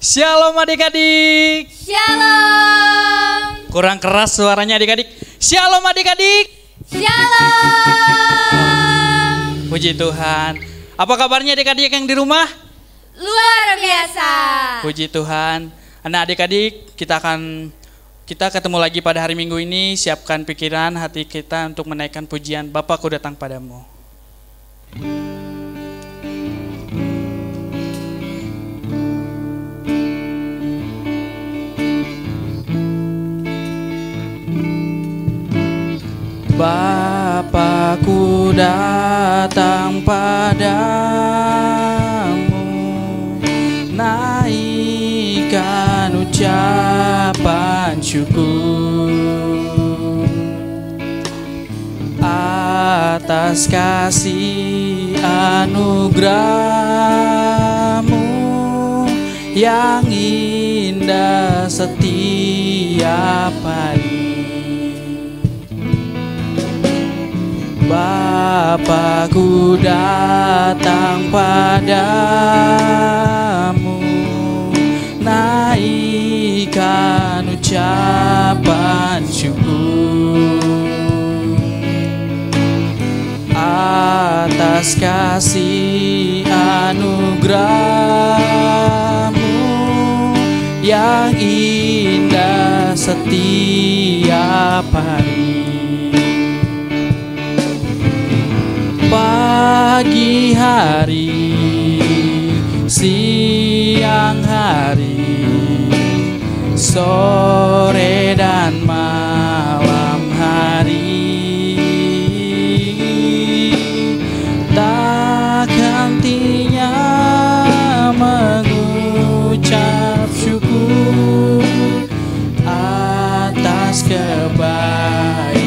Shalom adik-adik. Shalom. Kurang keras suaranya adik-adik. Shalom adik-adik. Shalom. Puji Tuhan. Apa kabarnya adik-adik yang di rumah? Luar biasa. Puji Tuhan. Nah adik-adik, kita ketemu lagi pada hari Minggu ini. Siapkan pikiran hati kita untuk menaikkan pujian Bapakku datang padamu. Bapakku datang padamu, naikkan ucapan syukur atas kasih anugerah-Mu yang indah setiap hari. Bapakku datang padamu, naikkan ucapan syukur atas kasih anugerah-Mu yang indah setiap hari. Pagi hari, siang hari, sore dan malam hari, tak hentinya mengucap syukur atas kebaikan.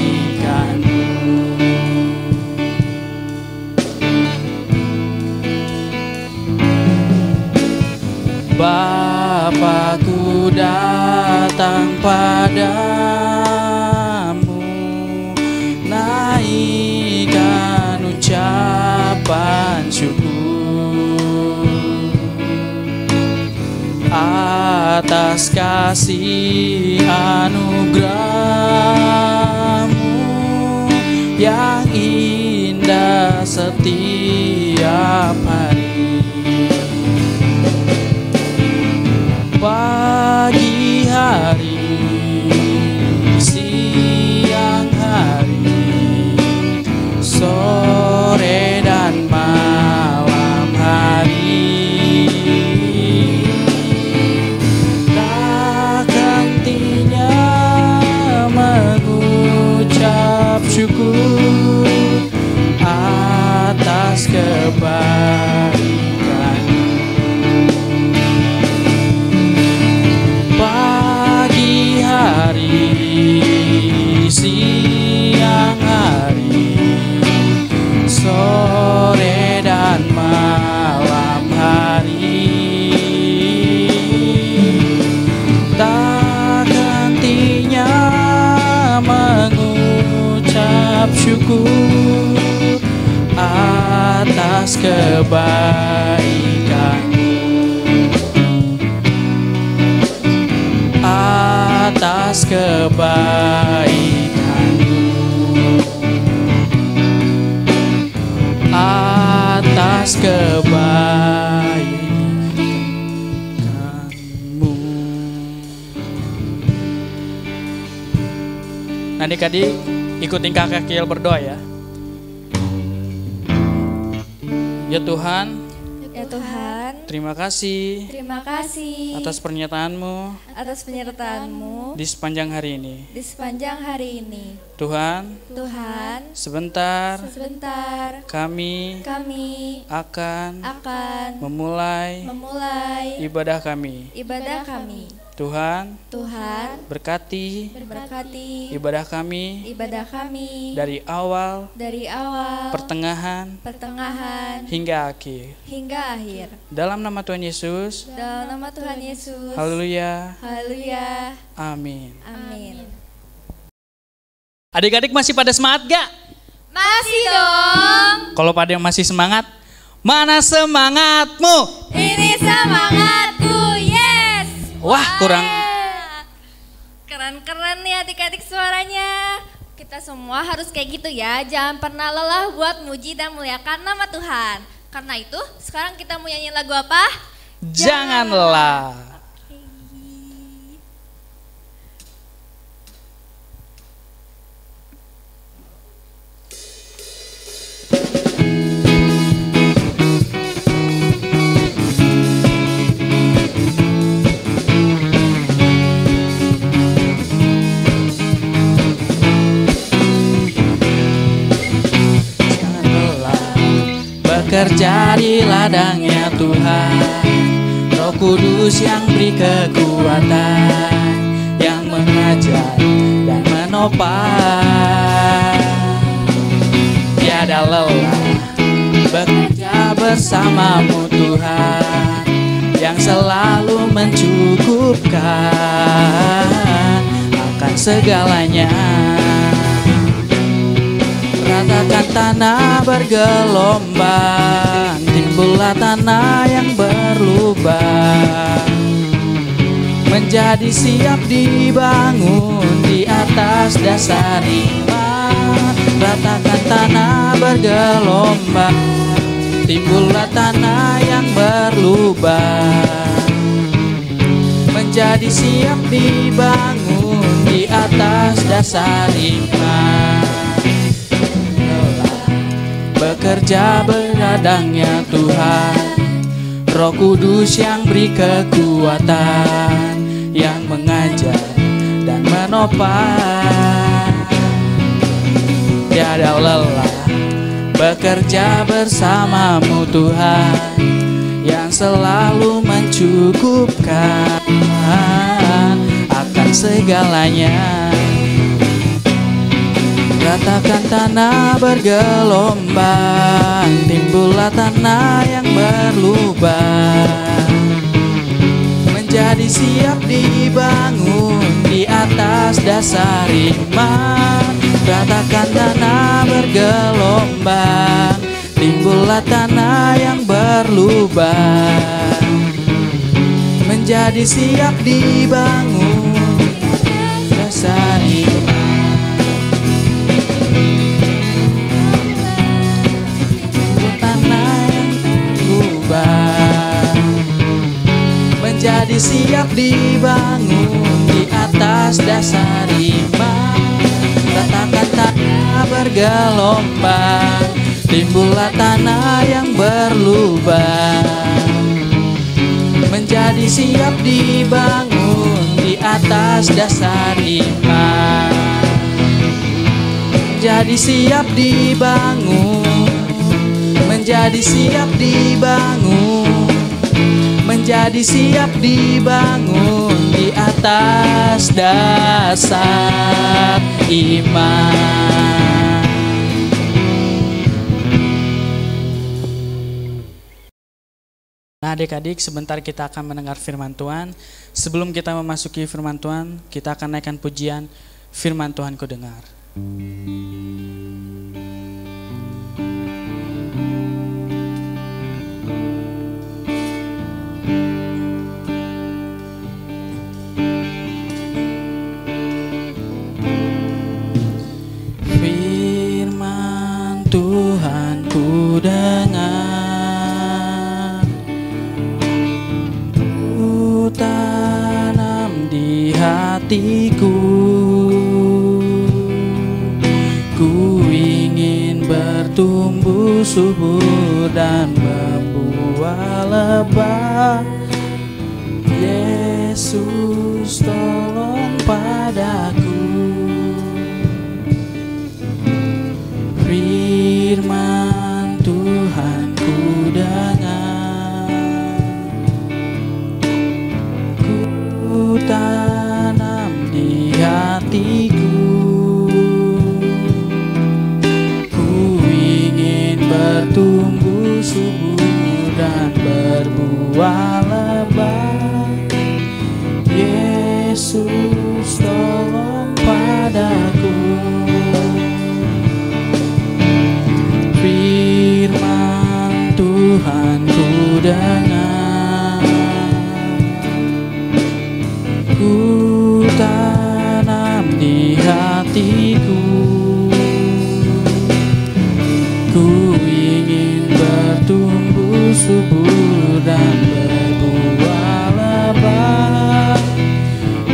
Bapakku datang padamu, naikkan ucapan syukur atas kasih anugerah-Mu yang indah setiap hari. Pagi hari, siang hari, sore dan malam hari, tak hentinya mengucap syukur atas kebaikan. adik-adik ikutin kakak Kiel berdoa ya. Ya Tuhan, Ya Tuhan, terima kasih terima kasih atas pernyataanmu atas penyertaan-Mu di sepanjang hari ini. di sepanjang hari ini. Tuhan, Tuhan, sebentar sebentar kami kami akan akan memulai memulai ibadah kami. ibadah kami. Tuhan, Tuhan, berkati berkati ibadah kami ibadah kami dari awal, dari awal, pertengahan, pertengahan, hingga akhir. hingga akhir. Dalam nama Tuhan Yesus, Dalam nama Tuhan Yesus. haleluya, Haleluya. amin. Amin. Adik-adik masih pada semangat gak? Masih dong. Kalau pada yang masih semangat, mana semangatmu? Ini semangatku, yes. Wah, kurang. Keren-keren nih adik-adik suaranya. Kita semua harus kayak gitu ya. Jangan pernah lelah buat muji dan muliakan nama Tuhan. Karena itu, sekarang kita mau nyanyi lagu apa? Janganlah. Bekerja di ladangnya Tuhan, Roh Kudus yang beri kekuatan, yang mengajar dan menopang. Tiada lelah bekerja bersamamu Tuhan, yang selalu mencukupkan akan segalanya. Ratakan tanah bergelombang, timbullah tanah yang berlubang, menjadi siap dibangun di atas dasar iman. Ratakan tanah bergelombang, timbullah tanah yang berlubang, menjadi siap dibangun di atas dasar iman. Bekerja beradangnya Tuhan, Roh Kudus yang beri kekuatan, yang mengajar dan menopang. Tiada lelah bekerja bersamamu Tuhan, yang selalu mencukupkan akan segalanya. Ratakan tanah bergelombang, timbullah tanah yang berlubang, menjadi siap dibangun di atas dasar iman. Ratakan tanah bergelombang, timbullah tanah yang berlubang, menjadi siap dibangun dasar iman. Menjadi siap dibangun di atas dasar iman. Ratakan tanah bergelombang, timbullah tanah yang berlubang, menjadi siap dibangun di atas dasar iman. Menjadi siap dibangun, menjadi siap dibangun, menjadi siap dibangun di atas dasar iman. Nah adik-adik, sebentar kita akan mendengar firman Tuhan. Sebelum kita memasuki firman Tuhan, kita akan naikkan pujian firman Tuhan ku dengar. Firman Tuhan ku dengar, ku tanam di hatiku, subur dan membuah lebat. Yesus tolong padaku. Firman Tuhan ku dengar, ku tanam di hatiku. Ku ingin bertumbuh subur dan berbuah lebat. Yesus tolong padaku. Firman Tuhan ku dengar, ku tanam di hatiku. Ku ingin bertumbuh subur dan berbuah lebat.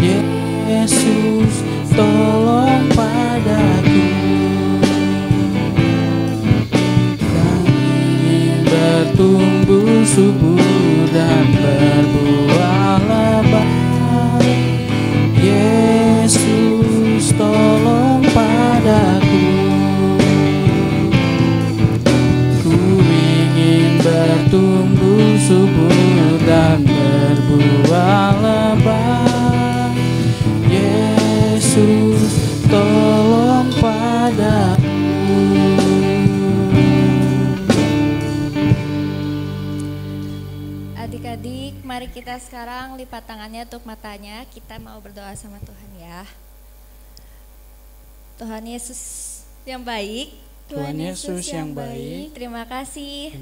Yesus tolong padaku. Bertumbuh subur dan berbuah lebat. Yesus tolong padaku. Ku ingin bertumbuh subur dan berbuah lebat. Yesus tolong padaku. Adik-adik, mari kita sekarang lipat tangannya untuk matanya. Kita mau berdoa sama Tuhan ya. Tuhan Yesus yang baik, Tuhan Yesus yang baik, terima kasih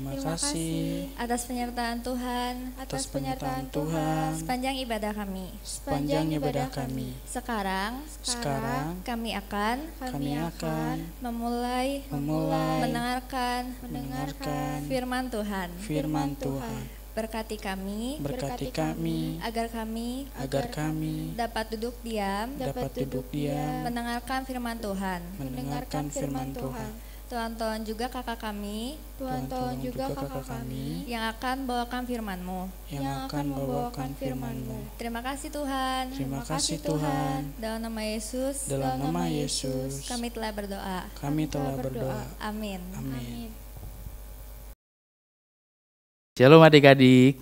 atas penyertaan Tuhan, sepanjang ibadah kami. Sekarang kami akan memulai mendengarkan firman Tuhan. Berkati kami, agar kami dapat duduk diam, mendengarkan firman Tuhan. Tuhan tolong juga kakak kami, yang akan bawakan firman-Mu. Terima kasih Tuhan. Dalam nama Yesus, kami telah berdoa. Amin. Shalom adik-adik,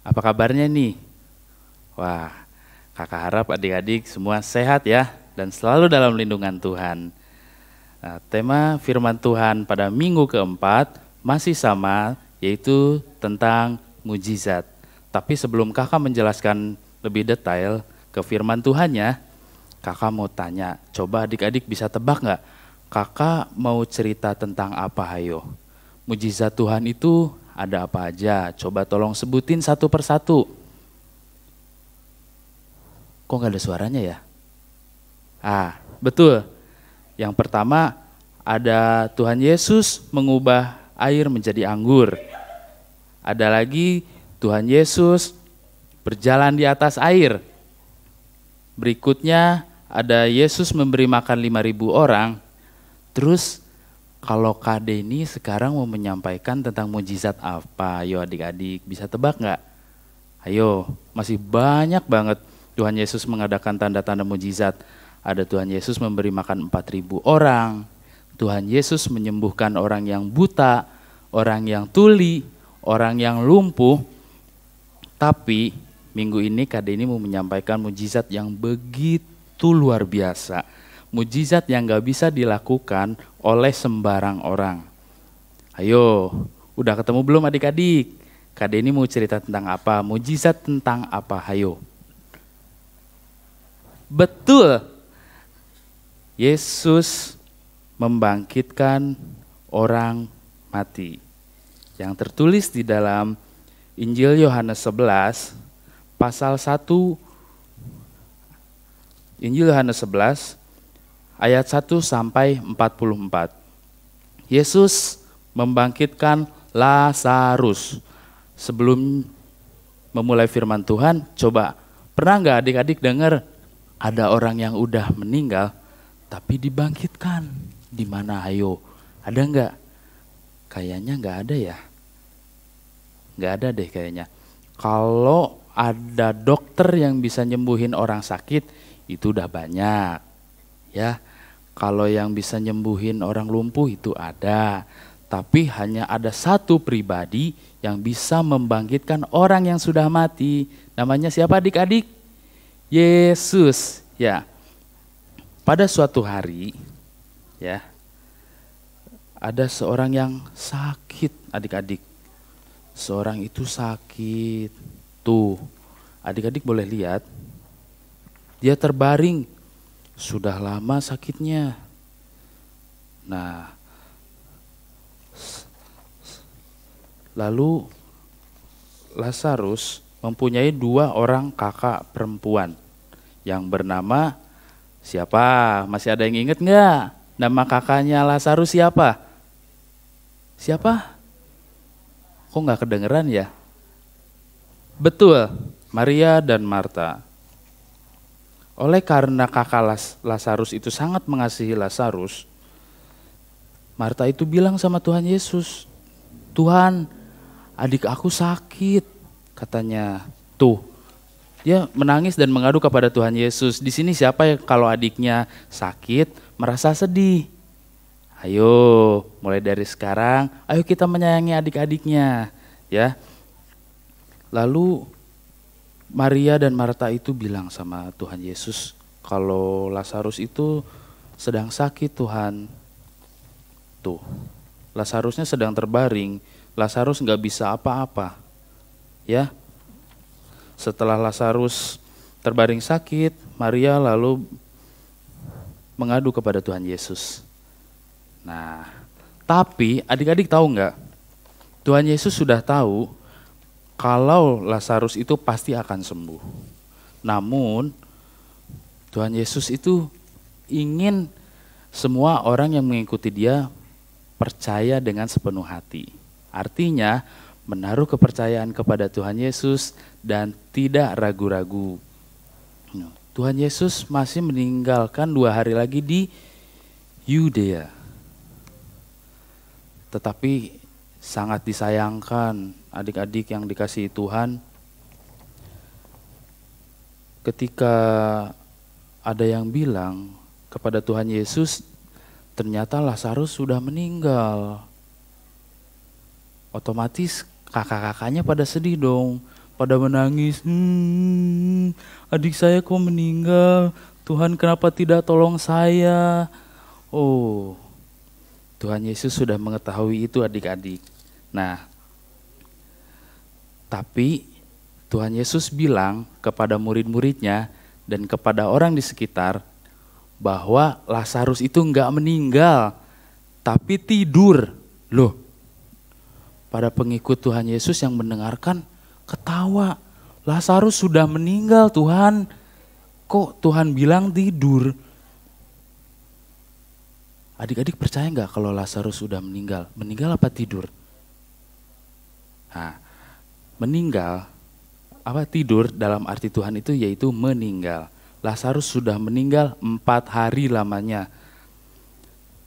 apa kabarnya nih? Wah, kakak harap adik-adik semua sehat ya dan selalu dalam lindungan Tuhan. Nah, tema firman Tuhan pada minggu keempat masih sama, yaitu tentang mujizat. Tapi sebelum kakak menjelaskan lebih detail ke firman Tuhannya, kakak mau tanya, coba adik-adik bisa tebak nggak? Kakak mau cerita tentang apa, hayo? Mujizat Tuhan itu ada apa aja? Coba tolong sebutin satu persatu. Kok nggak ada suaranya ya? Betul. Yang pertama ada Tuhan Yesus mengubah air menjadi anggur. Ada lagi Tuhan Yesus berjalan di atas air. Berikutnya ada Yesus memberi makan 5.000 orang. Terus kalau Kak Deni sekarang mau menyampaikan tentang mujizat apa? Ayo adik-adik, bisa tebak nggak? Ayo, masih banyak banget Tuhan Yesus mengadakan tanda-tanda mujizat. Ada Tuhan Yesus memberi makan 4.000 orang. Tuhan Yesus menyembuhkan orang yang buta, orang yang tuli, orang yang lumpuh. Tapi minggu ini Kak Deni mau menyampaikan mujizat yang begitu luar biasa. Mujizat yang gak bisa dilakukan oleh sembarang orang. Ayo, udah ketemu belum adik-adik? Kak Deni mau cerita tentang apa? Mujizat tentang apa? Ayo. Betul, Yesus membangkitkan orang mati. Yang tertulis di dalam Injil Yohanes 11, pasal 1, Injil Yohanes 11, ayat 1 sampai 44. Yesus membangkitkan Lazarus. Sebelum memulai firman Tuhan, coba pernah nggak adik-adik dengar ada orang yang udah meninggal tapi dibangkitkan? Di mana? Ayo, ada nggak? Kayaknya nggak ada ya. Nggak ada deh kayaknya. Kalau ada dokter yang bisa nyembuhin orang sakit, itu udah banyak. Ya, kalau yang bisa nyembuhin orang lumpuh itu ada. Tapi hanya ada satu pribadi yang bisa membangkitkan orang yang sudah mati. Namanya siapa adik-adik? Yesus. Ya. Pada suatu hari, ya, ada seorang yang sakit, adik-adik. Seorang itu sakit. Tuh, adik-adik boleh lihat. Dia terbaring. Sudah lama sakitnya. Nah, lalu Lazarus mempunyai 2 orang kakak perempuan yang bernama siapa? Masih ada yang ingat nggak? Nama kakaknya Lazarus siapa? Siapa? Kok nggak kedengeran ya? Betul, Maria dan Marta. Oleh karena kakak Lazarus itu sangat mengasihi Lazarus, Marta itu bilang sama Tuhan Yesus, Tuhan, adik aku sakit, katanya. Tuh, dia menangis dan mengadu kepada Tuhan Yesus. Di sini siapa ya kalau adiknya sakit, merasa sedih? Ayo, mulai dari sekarang, ayo kita menyayangi adik-adiknya, ya. Lalu Maria dan Marta itu bilang sama Tuhan Yesus, kalau Lazarus itu sedang sakit Tuhan. Tuh, Lazarusnya sedang terbaring, Lazarus nggak bisa apa-apa, ya. Setelah Lazarus terbaring sakit, Maria lalu mengadu kepada Tuhan Yesus. Nah, tapi adik-adik tahu nggak? Tuhan Yesus sudah tahu kalau Lazarus itu pasti akan sembuh. Namun, Tuhan Yesus itu ingin semua orang yang mengikuti dia percaya dengan sepenuh hati. Artinya, menaruh kepercayaan kepada Tuhan Yesus dan tidak ragu-ragu. Tuhan Yesus masih meninggalkan 2 hari lagi di Yudea. Tetapi sangat disayangkan adik-adik yang dikasihi Tuhan, ketika ada yang bilang kepada Tuhan Yesus, ternyata Lazarus sudah meninggal. Otomatis kakak-kakaknya pada sedih dong, pada menangis. Adik saya kok meninggal, Tuhan kenapa tidak tolong saya? Oh, Tuhan Yesus sudah mengetahui itu adik-adik. Nah, tapi Tuhan Yesus bilang kepada murid-muridnya dan kepada orang di sekitar bahwa Lazarus itu enggak meninggal, tapi tidur. Loh, pada pengikut Tuhan Yesus yang mendengarkan ketawa. Lazarus sudah meninggal Tuhan, kok Tuhan bilang tidur? Adik-adik percaya nggak kalau Lazarus sudah meninggal? Meninggal apa tidur? Nah, meninggal, apa tidur dalam arti Tuhan itu yaitu meninggal. Lazarus sudah meninggal 4 hari lamanya.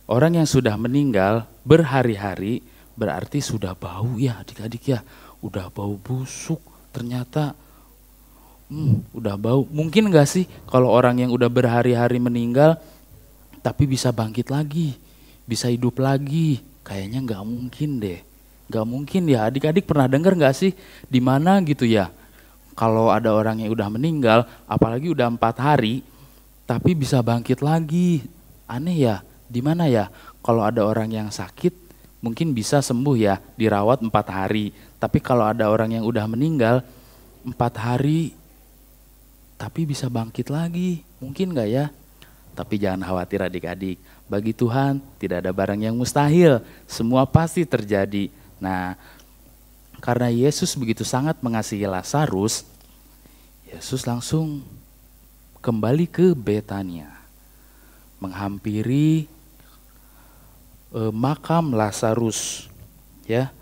Orang yang sudah meninggal berhari-hari berarti sudah bau ya adik-adik ya. Udah bau busuk ternyata. Udah bau. Mungkin gak sih kalau orang yang udah berhari-hari meninggal tapi bisa bangkit lagi, bisa hidup lagi? Kayaknya nggak mungkin deh, nggak mungkin ya. Adik-adik pernah dengar nggak sih di mana gitu ya? Kalau ada orang yang udah meninggal, apalagi udah 4 hari, tapi bisa bangkit lagi, aneh ya. Di mana ya? Kalau ada orang yang sakit, mungkin bisa sembuh ya, dirawat 4 hari. Tapi kalau ada orang yang udah meninggal 4 hari, tapi bisa bangkit lagi, mungkin nggak ya? Tapi jangan khawatir adik-adik, bagi Tuhan tidak ada barang yang mustahil, semua pasti terjadi. Nah, karena Yesus begitu sangat mengasihi Lazarus, Yesus langsung kembali ke Betania, menghampiri makam Lazarus. Ya,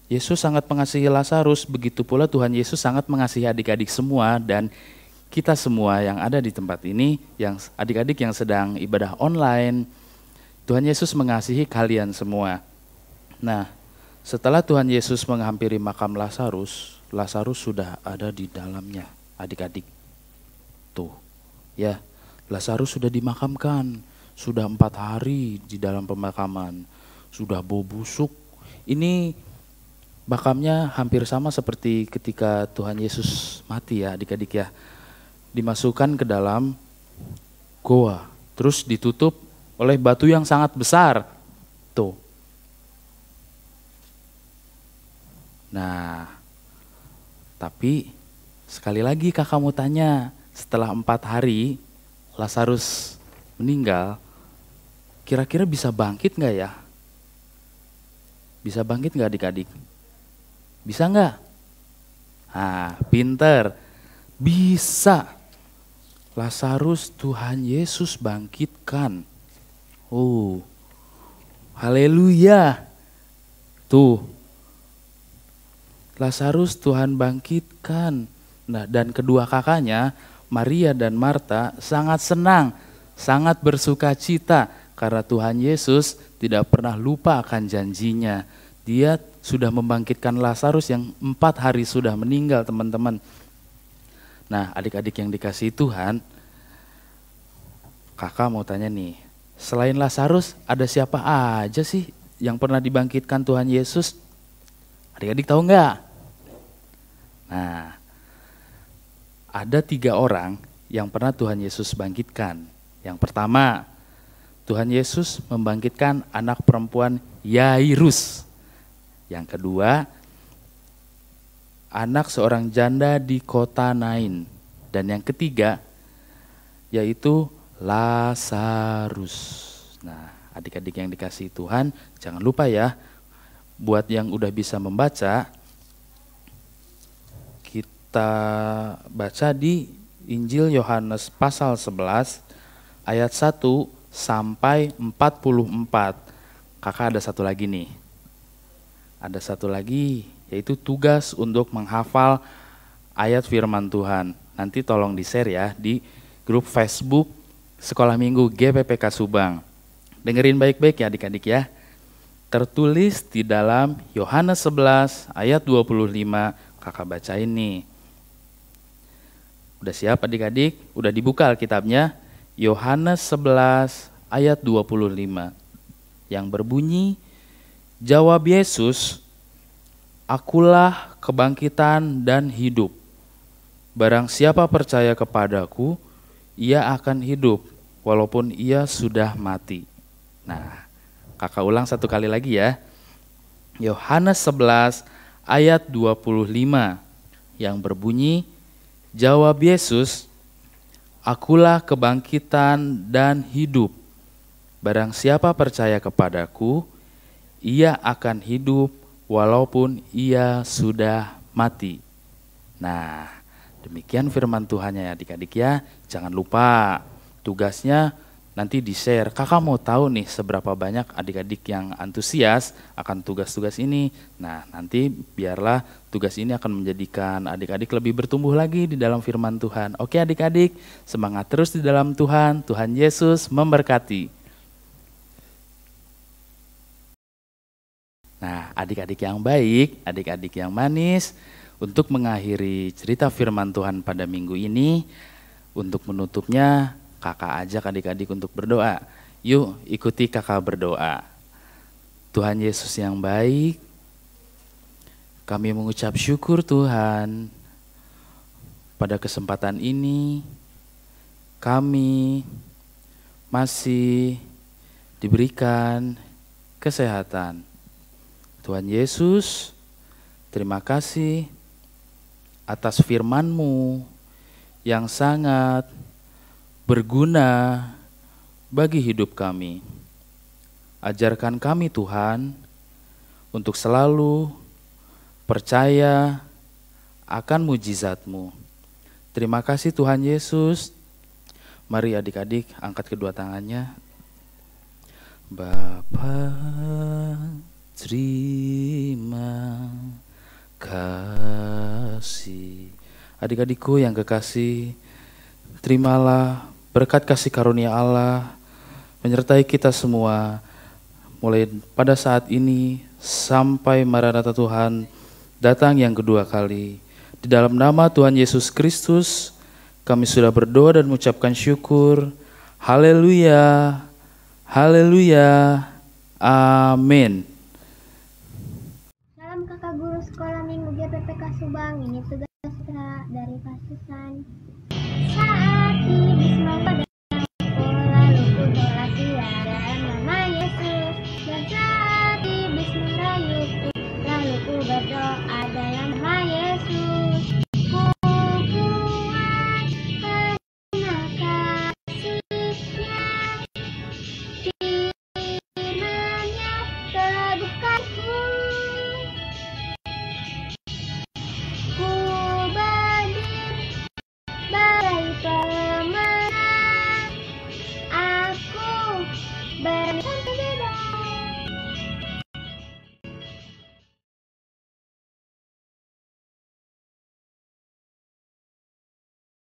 Yesus sangat mengasihi Lazarus, begitu pula Tuhan Yesus sangat mengasihi adik-adik semua dan kita semua yang ada di tempat ini, yang adik-adik yang sedang ibadah online. Tuhan Yesus mengasihi kalian semua. Nah, setelah Tuhan Yesus menghampiri makam Lazarus, Lazarus sudah ada di dalamnya, adik-adik. Tuh, ya, Lazarus sudah dimakamkan, sudah 4 hari di dalam pemakaman, sudah bau busuk. Ini makamnya hampir sama seperti ketika Tuhan Yesus mati ya adik-adik ya. Dimasukkan ke dalam goa, terus ditutup oleh batu yang sangat besar. Tuh. Nah, tapi sekali lagi kakak mau tanya, setelah 4 hari Lazarus meninggal, kira-kira bisa bangkit nggak ya? Bisa bangkit nggak adik-adik? Bisa nggak? Nah, pinter. Bisa. Lazarus Tuhan Yesus bangkitkan. Oh, haleluya. Tuh, Lazarus Tuhan bangkitkan. Nah, dan kedua kakaknya, Maria dan Marta, sangat senang, sangat bersuka cita karena Tuhan Yesus tidak pernah lupa akan janjinya. Dia sudah membangkitkan Lazarus yang 4 hari sudah meninggal, teman-teman. Nah, adik-adik yang dikasihi Tuhan, kakak mau tanya nih, selain Lazarus ada siapa aja sih yang pernah dibangkitkan Tuhan Yesus? Adik-adik tahu nggak? Nah, ada 3 orang yang pernah Tuhan Yesus bangkitkan. Yang pertama, Tuhan Yesus membangkitkan anak perempuan Yairus. Yang kedua, anak seorang janda di kota Nain. Dan yang ketiga, yaitu Lazarus. Nah, adik-adik yang dikasihi Tuhan, jangan lupa ya, buat yang udah bisa membaca, kita baca di Injil Yohanes pasal 11 ayat 1 sampai 44. Kakak ada satu lagi nih. Ada satu lagi, yaitu tugas untuk menghafal ayat firman Tuhan. Nanti tolong di-share ya di grup Facebook Sekolah Minggu GPPK Subang. Dengerin baik-baik ya adik-adik ya. Tertulis di dalam Yohanes 11 ayat 25, kakak bacain nih. Udah siap adik-adik? Udah dibuka Alkitabnya? Yohanes 11 ayat 25 yang berbunyi, jawab Yesus, akulah kebangkitan dan hidup. Barang siapa percaya kepadaku, ia akan hidup walaupun ia sudah mati. Nah, kakak ulang satu kali lagi ya. Yohanes 11 ayat 25 yang berbunyi, jawab Yesus, akulah kebangkitan dan hidup. Barang siapa percaya kepadaku, ia akan hidup walaupun ia sudah mati. Nah, demikian firman Tuhannya ya adik-adik ya. Jangan lupa tugasnya nanti di-share. Kakak mau tahu nih seberapa banyak adik-adik yang antusias akan tugas-tugas ini. Nah, nanti biarlah tugas ini akan menjadikan adik-adik lebih bertumbuh lagi di dalam firman Tuhan. Oke adik-adik, semangat terus di dalam Tuhan. Tuhan Yesus memberkati. Nah, adik-adik yang baik, adik-adik yang manis, untuk mengakhiri cerita firman Tuhan pada minggu ini, untuk menutupnya, kakak ajak adik-adik untuk berdoa. Yuk ikuti kakak berdoa. Tuhan Yesus yang baik, kami mengucap syukur Tuhan, pada kesempatan ini kami masih diberikan kesehatan. Tuhan Yesus, terima kasih atas firman-Mu yang sangat berguna bagi hidup kami. Ajarkan kami Tuhan untuk selalu percaya akan mujizat-Mu. Terima kasih Tuhan Yesus. Mari adik-adik angkat kedua tangannya. Bapa, terima kasih. Adik-adikku yang kekasih, terimalah berkat kasih karunia Allah menyertai kita semua mulai pada saat ini sampai Maranatha Tuhan datang yang kedua kali. Di dalam nama Tuhan Yesus Kristus, kami sudah berdoa dan mengucapkan syukur. Haleluya, haleluya, amin. Salam kakak guru sekolah minggu GPPK Subang, ini tugas dari Pak Susan.